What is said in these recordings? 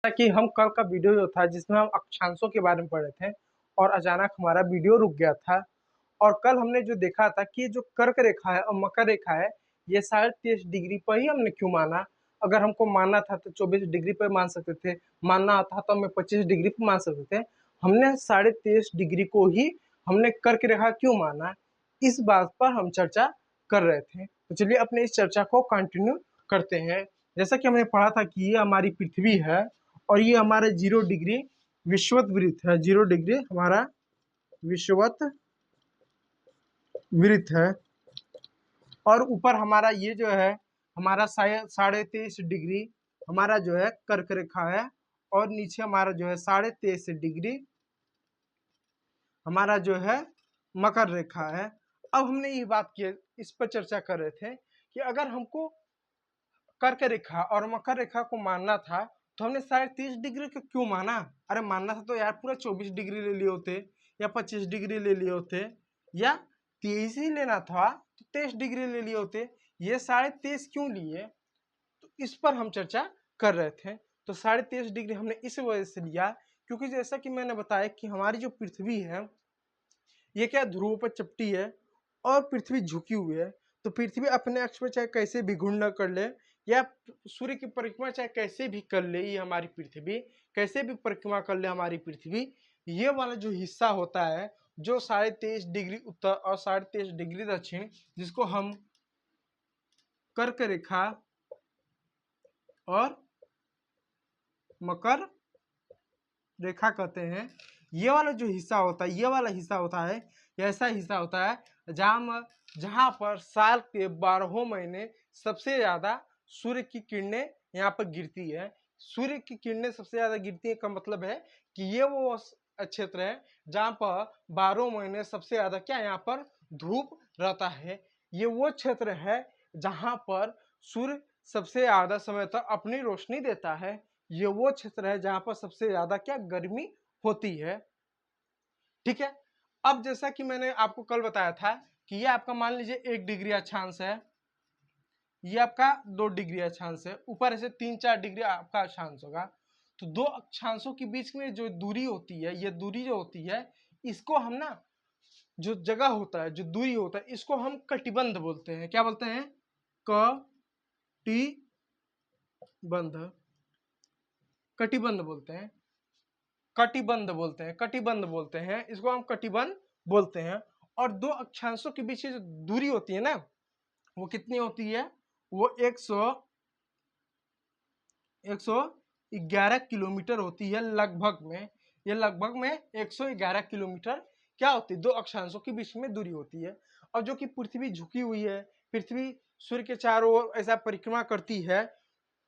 कि हम कल का वीडियो जो था जिसमें हम अक्षांशों के बारे में पढ़ रहे थे और अचानक हमारा वीडियो रुक गया था। और कल हमने जो देखा था कि जो कर्क रेखा है और मकर रेखा है, ये 23.5 डिग्री पर ही हमने क्यों माना। अगर हमको मानना था तो 24 डिग्री पर मान सकते थे, मानना था तो हमें 25 डिग्री पर मान सकते थे। हमने 23.5 डिग्री को ही हमने कर्क रेखा क्यों माना, इस बात पर हम चर्चा कर रहे थे। तो चलिए अपने इस चर्चा को कंटिन्यू करते हैं। जैसा कि हमने पढ़ा था कि ये हमारी पृथ्वी है और ये हमारा 0 डिग्री विषुवत वृत्त है। 0 डिग्री हमारा विषुवत वृत्त है और ऊपर हमारा ये जो है हमारा 23.5 डिग्री हमारा जो है कर्क रेखा है और नीचे हमारा जो है 23.5 डिग्री हमारा जो है मकर रेखा है। अब हमने ये बात की, इस पर चर्चा कर रहे थे कि अगर हमको कर्क रेखा और मकर रेखा को मानना था तो हमने 30 डिग्री को क्यों माना। अरे मानना था तो यार पूरा 24 डिग्री ले लिए होते या 25 डिग्री ले लिए होते या 23 ही लेना था तो 23 डिग्री ले लिए होते। ये 23.5 क्यों लिए, तो इस पर हम चर्चा कर रहे थे। तो 23.5 डिग्री हमने इस वजह से लिया क्योंकि जैसा कि मैंने बताया कि हमारी जो पृथ्वी है ये क्या ध्रुव पर चपटी है और पृथ्वी झुकी हुई है। तो पृथ्वी अपने अक्ष पर चाहे कैसे भी घूर्णन कर ले या सूर्य की परिक्रमा चाहे कैसे भी कर ले, ये हमारी पृथ्वी कैसे भी परिक्रमा कर ले हमारी पृथ्वी, ये वाला जो हिस्सा होता है जो 23.5 डिग्री उत्तर और 23.5 डिग्री दक्षिण, जिसको हम कर्क रेखा और मकर रेखा कहते हैं, ये वाला जो हिस्सा होता है, ये वाला हिस्सा होता है, ऐसा हिस्सा होता है जहां पर साल के 12 महीने सबसे ज्यादा सूर्य की किरणें यहाँ पर गिरती है। सूर्य की किरणें सबसे ज्यादा गिरती है का मतलब है कि ये वो क्षेत्र है जहां पर 12 महीने सबसे ज्यादा क्या यहाँ पर धूप रहता है। ये वो क्षेत्र है जहां पर सूर्य सबसे ज्यादा समय तक अपनी रोशनी देता है। ये वो क्षेत्र है जहां पर सबसे ज्यादा क्या गर्मी होती है। ठीक है, अब जैसा कि मैंने आपको कल बताया था कि ये आपका मान लीजिए 1 डिग्री अक्षांश है, ये आपका 2 डिग्री अक्षांश है, ऊपर से 3-4 डिग्री आपका अक्षांश होगा। तो दो अक्षांशों के बीच में जो दूरी होती है, ये दूरी जो होती है इसको हम ना, जो जगह होता है, जो दूरी होता है, इसको हम कटिबंध बोलते हैं। क्या बोलते हैं? कटिबंध, कटिबंध बोलते हैं, कटिबंध बोलते हैं, कटिबंध बोलते हैं, इसको हम कटिबंध बोलते हैं। और दो अक्षांशों के बीच जो दूरी होती है ना, वो कितनी होती है? वो 111 किलोमीटर होती है लगभग में। ये लगभग में 111 किलोमीटर क्या होती है? दो अक्षांशों के बीच में दूरी होती है। और जो कि पृथ्वी झुकी हुई है, पृथ्वी सूर्य के चारों ओर ऐसा परिक्रमा करती है,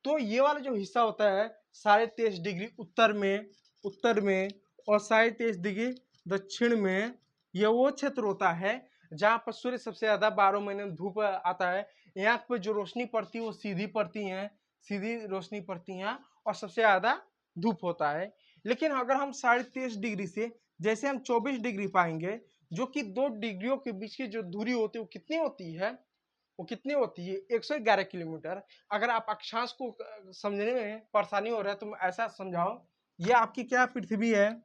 तो ये वाला जो हिस्सा होता है 23.5 डिग्री उत्तर में और 23.5 डिग्री दक्षिण में, ये वो क्षेत्र होता है जहां पर सूर्य सबसे ज्यादा 12 महीने में धूप आता है। यहाँ पर जो रोशनी पड़ती है वो सीधी पड़ती है, सीधी रोशनी पड़ती है और सबसे ज्यादा धूप होता है। लेकिन अगर हम 23.5 डिग्री से जैसे हम 24 डिग्री पाएंगे, जो कि 2 डिग्रियों के बीच की जो दूरी होती है वो कितनी होती है? वो कितनी होती है? 111 किलोमीटर। अगर आप अक्षांश को समझने में परेशानी हो रहा है तो मैं ऐसा समझाओ, ये आपकी क्या पृथ्वी है,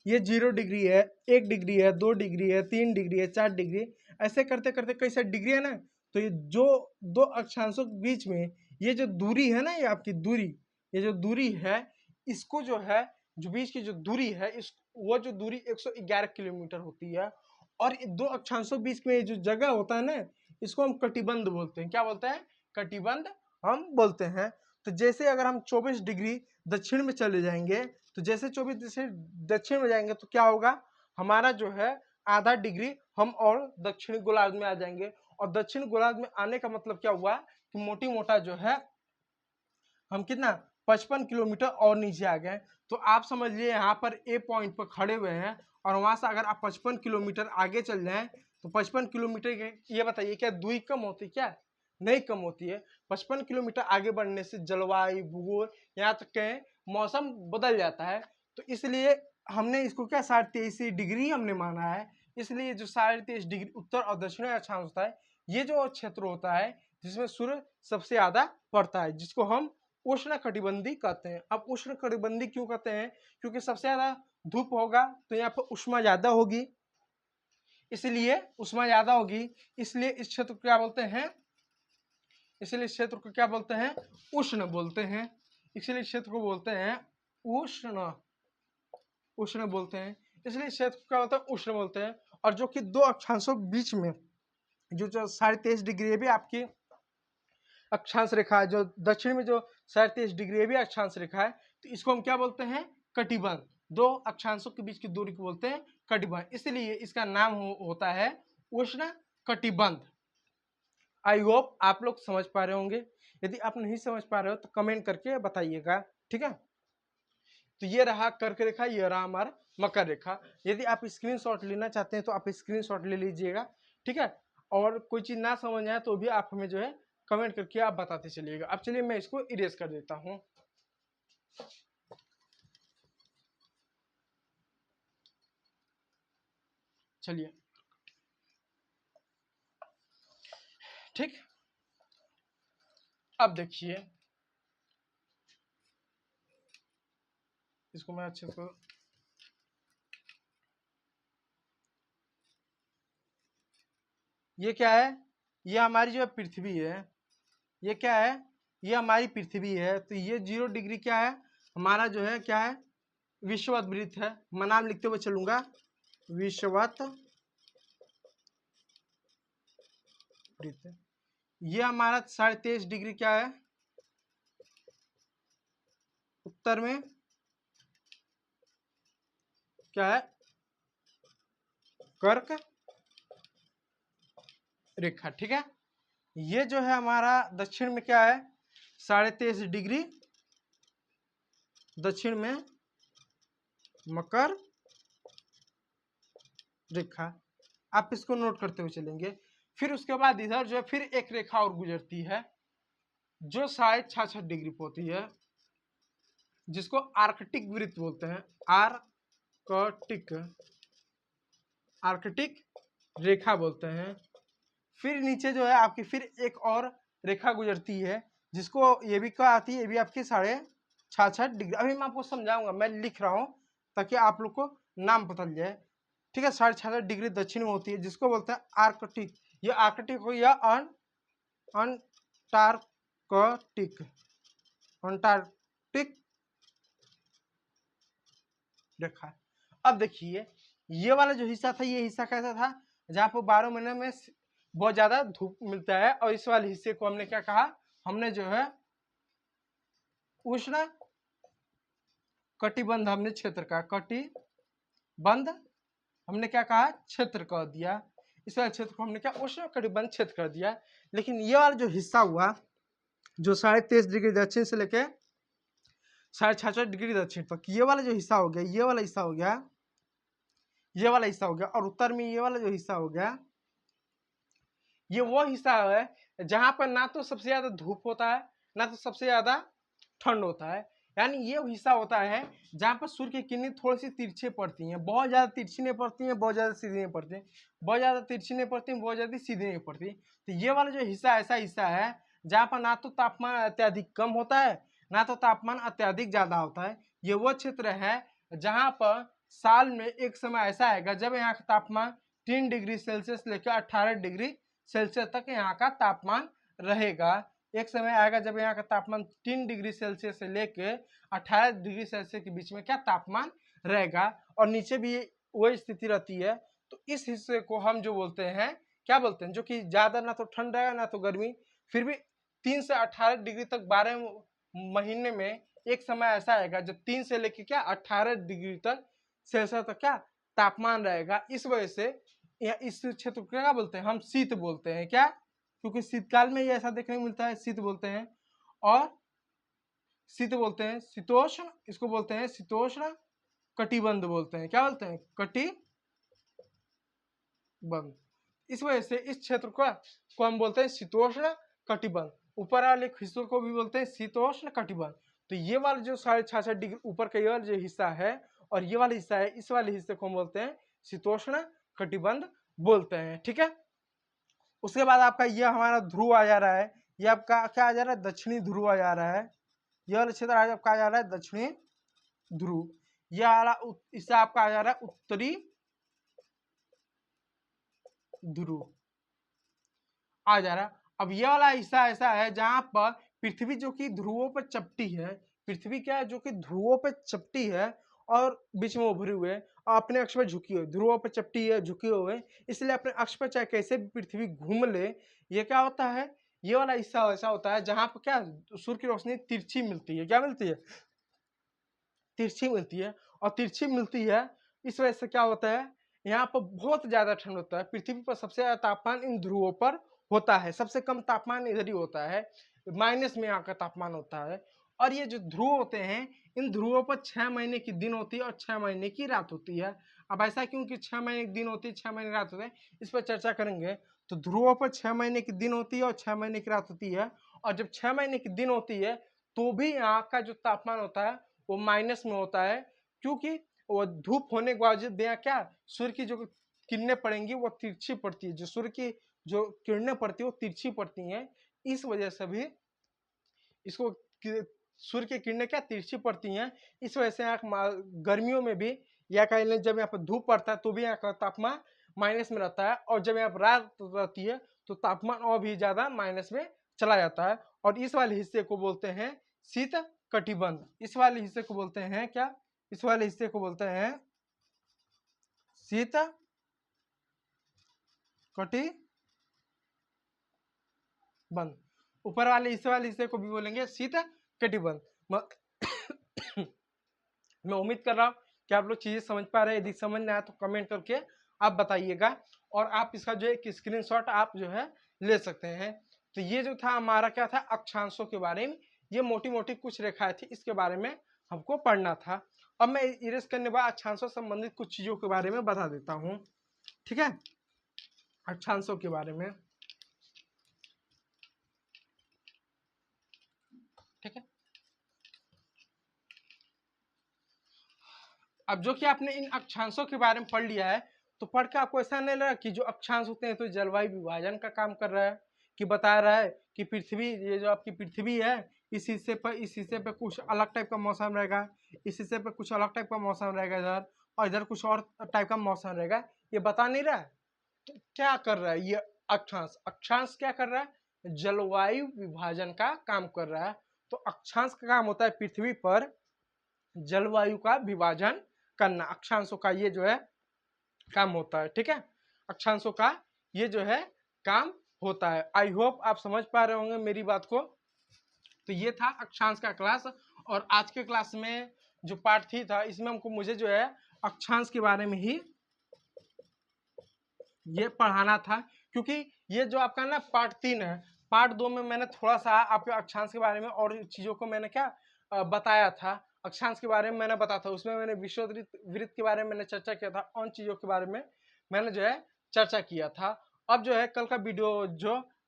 ये 0 डिग्री है, 1 डिग्री है, 2 डिग्री है, 3 डिग्री है, 4 डिग्री, ऐसे करते करते कई सारी डिग्री है ना। तो ये जो दो अक्षांशों के बीच में ये जो दूरी है ना, ये आपकी दूरी, ये जो दूरी है, इसको जो है, जो बीच की जो दूरी है, इस वो जो दूरी 111 किलोमीटर होती है। और दो अक्षांशों बीच में जो जगह होता है ना, इसको हम कटिबंध बोलते हैं। क्या बोलते हैं? कटिबंध हम बोलते हैं। तो जैसे अगर हम 24 डिग्री दक्षिण में चले जाएंगे, तो जैसे 24 से दक्षिण में जाएंगे तो क्या होगा? हमारा जो है आधा डिग्री हम और दक्षिण गोलार्ध में आ जाएंगे। और दक्षिण गोलार्ध में आने का मतलब क्या हुआ कि मोटी मोटा जो है हम कितना 55 किलोमीटर और नीचे आ गए। तो आप समझ लिए यहाँ पर ए पॉइंट पर खड़े हुए हैं और वहां से अगर आप 55 किलोमीटर आगे चल जाएं तो 55 किलोमीटर के, ये बताइए क्या दूरी कम होती है? क्या नहीं कम होती है। 55 किलोमीटर आगे बढ़ने से जलवायु, भूगोल, यहाँ तक के मौसम बदल जाता है। तो इसलिए हमने इसको क्या 23.5 डिग्री हमने माना है। इसलिए जो 23.5 डिग्री उत्तर और दक्षिण अक्षांश होता है, ये जो क्षेत्र होता है जिसमें सूर्य सबसे ज्यादा पड़ता है, जिसको हम उष्ण कटिबंधी कहते हैं। अब उष्ण कटिबंधी क्यों कहते हैं? क्योंकि सबसे ज्यादा धूप होगा तो यहाँ पर उष्मा ज्यादा होगी, इसलिए उष्मा ज्यादा होगी, इसलिए इस क्षेत्र को क्या बोलते हैं? इसलिए इस क्षेत्र को क्या बोलते हैं? उष्ण बोलते हैं। इसलिए इस क्षेत्र को बोलते हैं उष्ण, उष्ण बोलते हैं। इसलिए इस क्षेत्र को क्या बोलते हैं? उष्ण बोलते हैं। और जो कि दो अक्षांशों के बीच में जो 23.5 डिग्री भी आपकी अक्षांश रेखा है, जो दक्षिण में जो 23.5 डिग्री भी अक्षांश रेखा है, तो इसको हम क्या बोलते हैं? कटिबंध। दो अक्षांशों के बीच की दूरी को बोलते हैं कटिबंध, इसलिए इसका नाम होता है उष्ण कटिबंध। आई होप आप लोग समझ पा रहे होंगे। यदि आप नहीं समझ पा रहे हो तो कमेंट करके बताइएगा, ठीक है। तो ये रहा कर्क रेखा, ये रहा हमारा मकर रेखा। यदि आप स्क्रीनशॉट लेना चाहते हैं तो आप स्क्रीनशॉट ले लीजिएगा, ठीक है। और कोई चीज ना समझ आए तो भी आप हमें जो है कमेंट करके आप बताते चलिएगा। अब चलिए मैं इसको इरेज कर देता हूं। चलिए, ठीक। अब देखिए, इसको मैं अच्छे से, ये क्या है? ये हमारी जो पृथ्वी है, ये क्या है? ये हमारी पृथ्वी है। तो ये 0 डिग्री क्या है? हमारा जो है क्या है? विषुवत वृत्त है। मैं नाम लिखते हुए चलूंगा, विषुवत वृत्त। ये हमारा 23.5 डिग्री क्या है? उत्तर में क्या है? कर्क रेखा, ठीक है। ये जो है हमारा दक्षिण में क्या है? 23.5 डिग्री दक्षिण में मकर रेखा। आप इसको नोट करते हुए चलेंगे। फिर उसके बाद इधर जो है फिर एक रेखा और गुजरती है जो 66.5 डिग्री पे होती है, जिसको आर्कटिक वृत्त बोलते हैं। आर्कटिक, आर्कटिक रेखा बोलते हैं। फिर नीचे जो है आपकी फिर एक और रेखा गुजरती है जिसको ये भी क्या आती है? ये भी आपकी 66.5 डिग्री। अभी मैं आपको समझाऊंगा, मैं लिख रहा हूं ताकि आप लोग को नाम पता चल जाए, ठीक है। 66.5 डिग्री दक्षिण में होती है जिसको बोलते हैं आर्कटिक। ये आर्कटिक हो या अंटार्कटिक, अंटार्कटिक रेखा। अब देखिए, ये वाला जो हिस्सा था, ये हिस्सा कैसा था? जहाँ पर 12 महीने में बहुत ज्यादा धूप मिलता है। और इस वाले हिस्से को हमने क्या कहा? हमने जो है उष्ण कटिबंध, हमने क्षेत्र का कटिबंध हमने क्या कहा? क्षेत्र कह दिया। इस वाले क्षेत्र को हमने क्या? उष्ण कटिबंध क्षेत्र कर दिया। लेकिन ये वाला जो हिस्सा हुआ जो 23.5 डिग्री दक्षिण से लेके 66.5 डिग्री दक्षिण तक, ये वाला जो हिस्सा हो गया, ये वाला हिस्सा हो गया, ये वाला हिस्सा हो गया, और उत्तर में ये वाला जो हिस्सा हो गया, ये वो हिस्सा है जहां पर ना तो सबसे ज्यादा धूप होता है ना तो सबसे ज्यादा ठंड होता है। यानी ये हिस्सा होता है जहां पर सूर्य की किरणें थोड़ी सी तिरछे पड़ती हैं, बहुत ज्यादा तिरछी नहीं पड़ती हैं, बहुत ज्यादा सीधी नहीं पड़ती, बहुत ज्यादा तिरछी नहीं पड़ती, बहुत ज्यादा सीधी नहीं पड़ती। तो ये वाला जो हिस्सा ऐसा हिस्सा है जहाँ पर ना तो तापमान अत्यधिक कम होता है ना तो तापमान अत्यधिक ज्यादा होता है। ये वो क्षेत्र है जहाँ पर साल में एक समय ऐसा आएगा जब यहाँ का तापमान 3 डिग्री सेल्सियस लेकर 18 डिग्री सेल्सियस तक यहाँ का तापमान रहेगा। एक समय आएगा जब यहाँ का तापमान 3 डिग्री सेल्सियस से लेके 18 डिग्री सेल्सियस के बीच में क्या तापमान रहेगा, और नीचे भी वही स्थिति रहती है। तो इस हिस्से को हम जो बोलते हैं, क्या बोलते हैं? जो कि ज्यादा ना तो ठंड रहेगा ना तो गर्मी, फिर भी 3 से 18 डिग्री तक 12 महीने में एक समय ऐसा आएगा जब 3 से लेके क्या 18 डिग्री तक सेल्सियस तक क्या तापमान रहेगा। इस वजह से इस क्षेत्र को क्या बोलते हैं? हम शीत बोलते हैं। क्या? क्योंकि शीतकाल में ये ऐसा देखने को मिलता है, शीत बोलते हैं। और शीत बोलते हैं शीतोष्ण, इसको बोलते हैं शीतोष्ण कटिबंध बोलते हैं। क्या बोलते हैं? कटिबंध। इस वजह से इस क्षेत्र को हम बोलते हैं शीतोष्ण कटिबंध। ऊपर वाले हिस्सों को भी बोलते हैं शीतोष्ण कटिबंध। तो ये वाला जो 66.5 डिग्री ऊपर का ये वाला जो हिस्सा है और ये वाला हिस्सा है, इस वाले हिस्से को हम बोलते हैं शीतोष्ण कटिबंध बोलते हैं, ठीक है। उसके बाद आपका ये हमारा ध्रुव आ जा रहा है, ये आपका क्या आ जा रहा है? दक्षिणी ध्रुव आ जा रहा है, ये वाला क्षेत्र आज आपका आ जा रहा है दक्षिणी ध्रुव, ये वाला इससे आपका आ जा रहा है उत्तरी ध्रुव आ जा रहा है। अब ये वाला हिस्सा ऐसा है जहां पर पृथ्वी जो कि ध्रुवों पर चपटी है, पृथ्वी क्या है जो कि ध्रुवों पर चपटी है और बीच में उभरी हुए और अपने अक्ष पर झुकी हुई, ध्रुवों पर चपटी है झुके हुए, इसलिए अपने अक्ष पर चाहे कैसे भी पृथ्वी घूम ले, ये क्या होता है, ये वाला हिस्सा ऐसा होता है जहां पर क्या सूर्य की रोशनी तिरछी मिलती है, क्या मिलती है, तिरछी मिलती है। और तिरछी मिलती है इस वजह से क्या होता है, यहाँ पर बहुत ज्यादा ठंड होता है, पृथ्वी पर सबसे ज्यादा तापमान इन ध्रुवों पर होता है, सबसे कम तापमान इधर ही होता है, माइनस में यहाँ का तापमान होता है। और ये जो ध्रुव होते हैं, इन ध्रुवों पर 6 महीने की दिन होती है और 6 महीने की रात होती है। अब ऐसा क्यों कि 6 महीने की दिन होती है 6 महीने की रात होती है, इस पर चर्चा करेंगे। तो ध्रुवों पर 6 महीने की दिन होती है और 6 महीने की रात होती है, और जब 6 महीने की दिन होती है तो भी यहाँ का जो तापमान होता है वो माइनस में होता है, क्योंकि वो धूप होने के बावजूद यहाँ क्या सूर्य की जो किरणें पड़ेंगी वो तिरछी पड़ती है, जो सूर्य की जो किरणें पड़ती है वो तिरछी पड़ती हैं, इस वजह से भी इसको सूर्य की किरणें क्या तिरछी पड़ती हैं, इस वजह से यहाँ गर्मियों में भी या कहीं जब यहाँ पर धूप पड़ता है तो भी यहाँ का तापमान माइनस में रहता है, और जब यहाँ पर रात रहती है तो तापमान और भी ज्यादा माइनस में चला जाता है। और इस वाले हिस्से को बोलते हैं शीत कटिबंध, इस वाले हिस्से को बोलते हैं क्या, इस वाले हिस्से को बोलते हैं शीत कटिबंध, ऊपर वाले हिस्से को भी बोलेंगे शीत कटिबंध। मैं उम्मीद कर रहा हूँ कि आप लोग चीजें समझ पा रहे हैं, यदि समझ नहीं आया तो कमेंट करके आप बताइएगा, और आप इसका जो एक स्क्रीनशॉट आप जो है ले सकते हैं। तो ये जो था हमारा क्या था अक्षांशों के बारे में, ये मोटी मोटी कुछ रेखाएं थी, इसके बारे में हमको पढ़ना था। अब मैं इरेज करने बाद अक्षांशों संबंधित कुछ चीजों के बारे में बता देता हूँ, ठीक है, अक्षांशों के बारे में, ठीक है। अब जो कि आपने इन अक्षांशों के बारे में पढ़ लिया है, तो पढ़ के आपको ऐसा नहीं लगा कि जो अक्षांश होते हैं तो जलवायु विभाजन का काम कर रहा है, कि बता रहा है कि पृथ्वी, ये जो आपकी पृथ्वी है इस हिस्से पे कुछ अलग टाइप का मौसम रहेगा, इस हिस्से पे कुछ अलग टाइप का मौसम रहेगा इधर, और इधर कुछ और टाइप का मौसम रहेगा, ये बता नहीं रहा है। तो क्या कर रहा है ये अक्षांश, अक्षांश क्या कर रहा है, जलवायु विभाजन का काम कर रहा है। तो अक्षांश का काम होता है पृथ्वी पर जलवायु का विभाजन करना, अक्षांशों का ये जो है काम होता है, ठीक है, अक्षांशों का ये जो है काम होता है। आई होप आप समझ पा रहे होंगे मेरी बात को। तो ये था अक्षांश का क्लास, और आज के क्लास में जो पार्ट 3 था इसमें हमको मुझे जो है अक्षांश के बारे में ही ये पढ़ाना था, क्योंकि ये जो आपका ना पार्ट 3 है, पार्ट 2 में मैंने थोड़ा सा आपके अक्षांश के बारे में और चीजों को मैंने क्या बताया था, अक्षांश के बारे में मैंने बताया था, उसमें मैंने विषुववृत्त वृत्त के बारे में मैंने चर्चा किया था, उन चीजों के बारे में मैंने जो है चर्चा किया था। अब जो है कल का वीडियो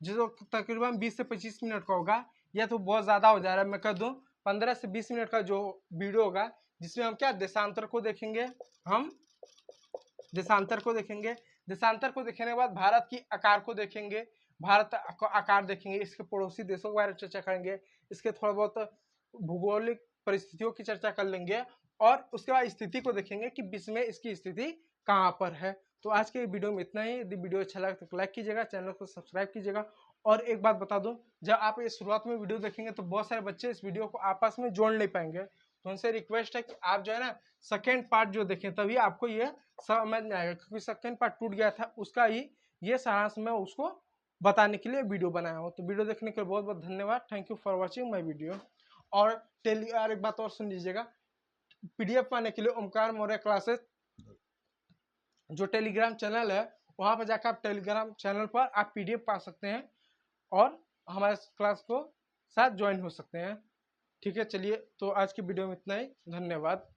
जो तकरीबन 20 से 25 मिनट का होगा, यह तो बहुत ज्यादा हो जा रहा है, मैं कह दूं 15 से 20 मिनट का जो वीडियो होगा, जिसमें हम क्या देशांतर को देखेंगे, हम देशांतर को देखेंगे, देशांतर को देखने के बाद भारत की आकार को देखेंगे, भारत का आकार देखेंगे, इसके पड़ोसी देशों के बारे में चर्चा करेंगे, इसके थोड़ा बहुत भूगोलिक परिस्थितियों की चर्चा कर लेंगे, और उसके बाद स्थिति को देखेंगे कि विश्व में इसकी स्थिति कहाँ पर है। तो आज के वीडियो में इतना ही, यदि वीडियो अच्छा लगा तो लाइक कीजिएगा, चैनल को सब्सक्राइब कीजिएगा। और एक बात बता दूं, जब आप ये शुरुआत में वीडियो देखेंगे तो बहुत सारे बच्चे इस वीडियो को आपस में जोड़ नहीं पाएंगे, तो उनसे रिक्वेस्ट है कि आप जो है ना सेकेंड पार्ट जो देखें, तभी आपको ये समझ में आएगा, क्योंकि सेकेंड पार्ट टूट गया था, उसका ही ये सारांश मैं उसको बताने के लिए वीडियो बनाया हूँ। तो वीडियो देखने के लिए बहुत बहुत धन्यवाद, thank you for watching my video. और एक बात और सुन लीजिएगा, पीडीएफ पाने के लिए ओमकार मौर्य क्लासेस जो टेलीग्राम चैनल है, वहां पर जाकर आप टेलीग्राम चैनल पर आप पीडीएफ पा सकते हैं और हमारे क्लास को साथ ज्वाइन हो सकते हैं, ठीक है। चलिए, तो आज की वीडियो में इतना ही, धन्यवाद।